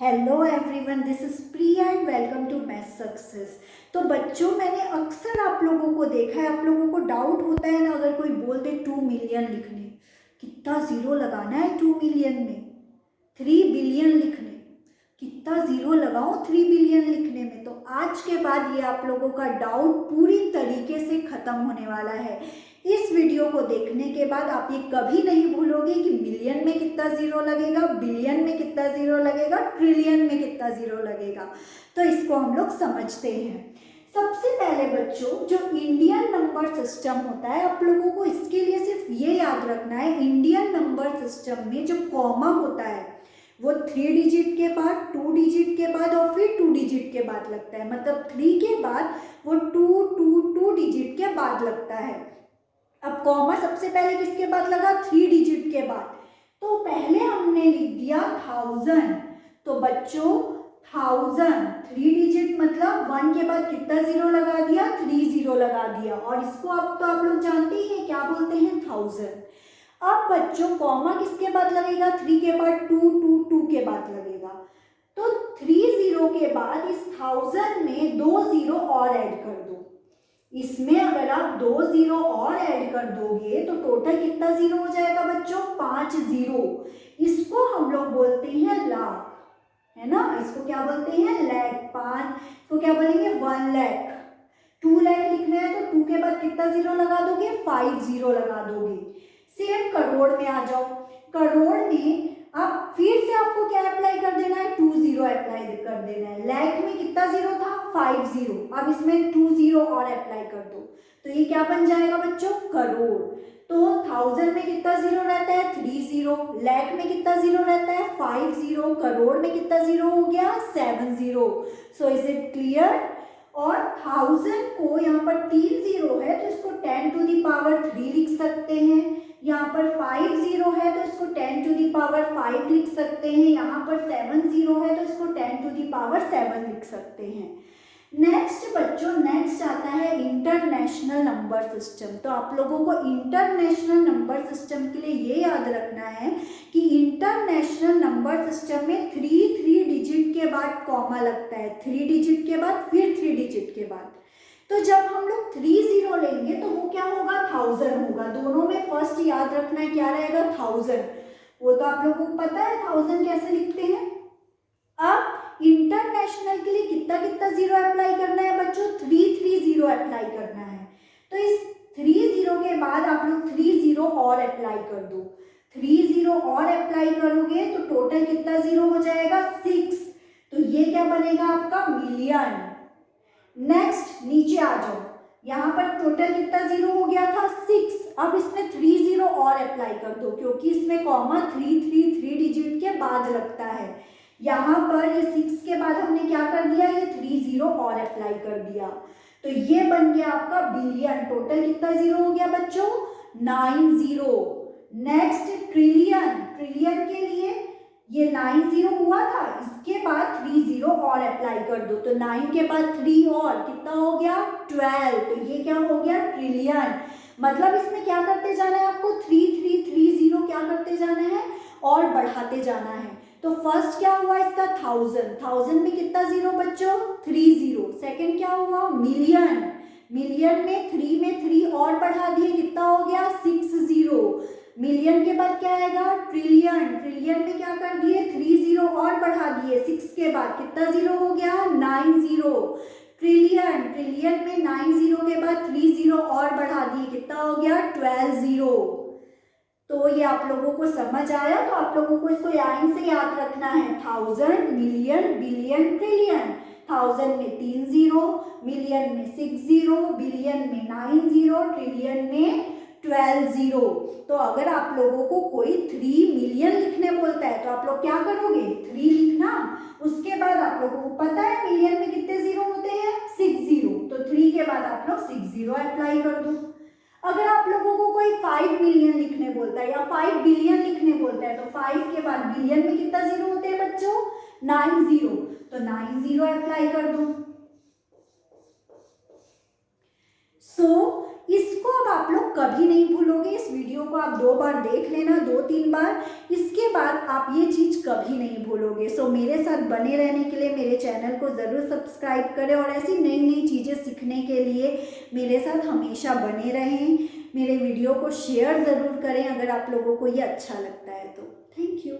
Hello everyone, this is Priya and welcome to math success. तो बच्चों, मैंने अक्सर आप लोगों को देखा है, आप लोगों को डाउट होता है ना, अगर कोई बोल दे 2 मिलियन लिखने, कितना ज़ीरो लगाना है 2 मिलियन में। 3 बिलियन लिखने, कितना ज़ीरो लगाओ 3 बिलियन लिखने में। तो आज के बाद ये आप लोगों का डाउट पूरी तरीके से ख़त्म होने वाला है। इस वीडियो को देखने के बाद आप ये कभी नहीं भूलोगे कि मिलियन में कितना ज़ीरो लगेगा, बिलियन में कितना ज़ीरो लगेगा, ट्रिलियन में कितना ज़ीरो लगेगा। तो इसको हम लोग समझते हैं। सबसे पहले बच्चों, जो इंडियन नंबर सिस्टम होता है, आप लोगों को इसके लिए सिर्फ ये याद रखना है, इंडियन नंबर सिस्टम में जो कॉमा होता है वो 3 डिजिट के बाद, 2 डिजिट के बाद और फिर 2 डिजिट के बाद लगता है। मतलब 3 के बाद वो 2 डिजिट के बाद लगता है। अब कॉमा सबसे पहले किसके बाद लगा? 3 डिजिट के बाद। तो पहले हमने लिख दिया 1000। तो बच्चों 1000 3 डिजिट, मतलब 1 के बाद कितना जीरो लगा दिया? 3 जीरो लगा दिया। और इसको अब तो आप लोग जानते ही हैं, क्या बोलते हैं? 1000। अब बच्चों कॉमा किसके बाद लगेगा? 3 के बाद 2 के बाद लगेगा। तो 3 जीरो के बाद इस 1000 में 2 जीरो और ऐड कर दो। इसमें अगर आप 2 जीरो और ऐड कर दोगे तो टोटल कितना जीरो हो जाएगा बच्चों? 5 जीरो। इसको हम लोग बोलते हैं लाख, है ना। इसको क्या बोलते हैं? लाख। 5 को क्या बोलेंगे? 1 लाख। 2 लाख लिखना है तो 2 के बाद कितना जीरो लगा दोगे? 5 जीरो लगा दोगे। सेम करोड़ में आ जाओ। करोड़ में आप फिर से आपको क्या अप्लाई कर देना है? 2 जीरो अप्लाई कर देना है। लाख में कितना जीरो था? 5 जीरो। अब इसमें 2 जीरो और अप्लाई कर दो तो ये क्या बन जाएगा बच्चों? करोड़। तो 1000 में कितना जीरो रहता है? 3 जीरो। लाख में कितना जीरो रहता है? 5 जीरो। करोड़ में कितना जीरो हो गया? 7 zero. So is it clear? और 1000 को यहाँ पर 3 जीरो है तो इसको 10 टू दी पावर 3 लिख सकते हैं। यहाँ पर 5 जीरो है तो इसको 10 टू दी पावर 5 लिख सकते हैं। यहाँ पर 7 जीरो है तो इसको 10 टू दी पावर 7 लिख सकते हैं। नेक्स्ट बच्चों, नेक्स्ट आता है इंटरनेशनल नंबर सिस्टम। तो आप लोगों को इंटरनेशनल नंबर सिस्टम के लिए ये याद रखना है कि इंटरनेशनल नंबर सिस्टम में 3 डिजिट के बाद कॉमा लगता है। 3 डिजिट के बाद फिर 3 डिजिट के बाद। तो जब हम लोग 3 जीरो लेंगे तो वो क्या होगा? 1000 होगा। दोनों में फर्स्ट याद रखना है क्या रहेगा? 1000। वो तो आप लोगों को पता है 1000 कैसे लिखते हैं। अब इंटरनेशनल के लिए कितना कितना जीरो अप्लाई करना है बच्चों? 3 जीरो अप्लाई करना है। तो इस 3 जीरो के बाद आप लोग 3 जीरो और अप्लाई कर दो। 3 जीरो और अप्लाई करोगे तो टोटल कितना जीरो हो जाएगा? 6। तो ये क्या बनेगा आपका? मिलियन। नेक्स्ट नीचे आ जाओ। यहाँ पर टोटल कितना जीरो हो गया था? 6। अब इसमें 3 जीरो और अप्लाई कर दो क्योंकि इसमें कॉमा 3 डिजिट के बाद लगता है। यहाँ पर ये 6 के बाद हमने क्या कर दिया? ये 3 जीरो और अप्लाई कर दिया। तो ये बन गया आपका बिलियन। टोटल कितना जीरो हो गया बच्चों? 9 जीरो। Next trillion. ट्रिलियन के लिए ये 9 जीरो हुआ था, इसके बाद 3 जीरो और अप्लाई कर दो। तो 9 के बाद 3 और कितना हो गया? 12। तो ये क्या हो गया? ट्रिलियन। मतलब इसमें क्या करते जाना है आपको? 3 जीरो क्या करते जाना है? और बढ़ाते जाना है। तो फर्स्ट क्या हुआ इसका? 1000। 1000 में कितना जीरो बच्चों? 3 जीरो। सेकेंड क्या हुआ? मिलियन। मिलियन में 3 और बढ़ा दिए, कितना हो गया? 6 जीरो। मिलियन के बाद क्या आएगा? ट्रिलियन। ट्रिलियन में क्या कर दिए? 3 जीरो और बढ़ा दिए। 6 के बाद कितना जीरो हो गया? 9 जीरो। ट्रिलियन। ट्रिलियन में 9 जीरो के बाद 3 जीरो और बढ़ा दिए, कितना हो गया? 12 जीरो। तो ये आप लोगों को समझ आया? तो आप लोगों को इसको लाइन से याद रखना है। 1000, मिलियन, बिलियन, ट्रिलियन। 1000 में 3 जीरो, मिलियन में 6 जीरो, बिलियन में 9 जीरो, ट्रिलियन में 12 जीरो। तो अगर आप लोगों को कोई 3 मिलियन लिखने बोलता है तो आप लोग क्या करोगे? 3 लिखना। उसके बाद आप लोगों को पता है मिलियन में कितने जीरो होते हैं? 6 जीरो। तो 3 के बाद आप लोग 6 जीरो अप्लाई कर दो। अगर आप लोगों को कोई 5 मिलियन लिखने बोलता है या 5 बिलियन लिखने बोलता है तो 5 के बाद बिलियन में कितना जीरो होते हैं बच्चों? 9 जीरो। तो 9 जीरो अप्लाई कर दो। इसको अब आप लोग कभी नहीं भूलोगे। इस वीडियो को आप 2 बार देख लेना, 2-3 बार। इसके बाद आप ये चीज़ कभी नहीं भूलोगे। सो मेरे साथ बने रहने के लिए मेरे चैनल को ज़रूर सब्सक्राइब करें और ऐसी नई नई चीज़ें सीखने के लिए मेरे साथ हमेशा बने रहें। मेरे वीडियो को शेयर ज़रूर करें अगर आप लोगों को ये अच्छा लगता है तो। Thank you.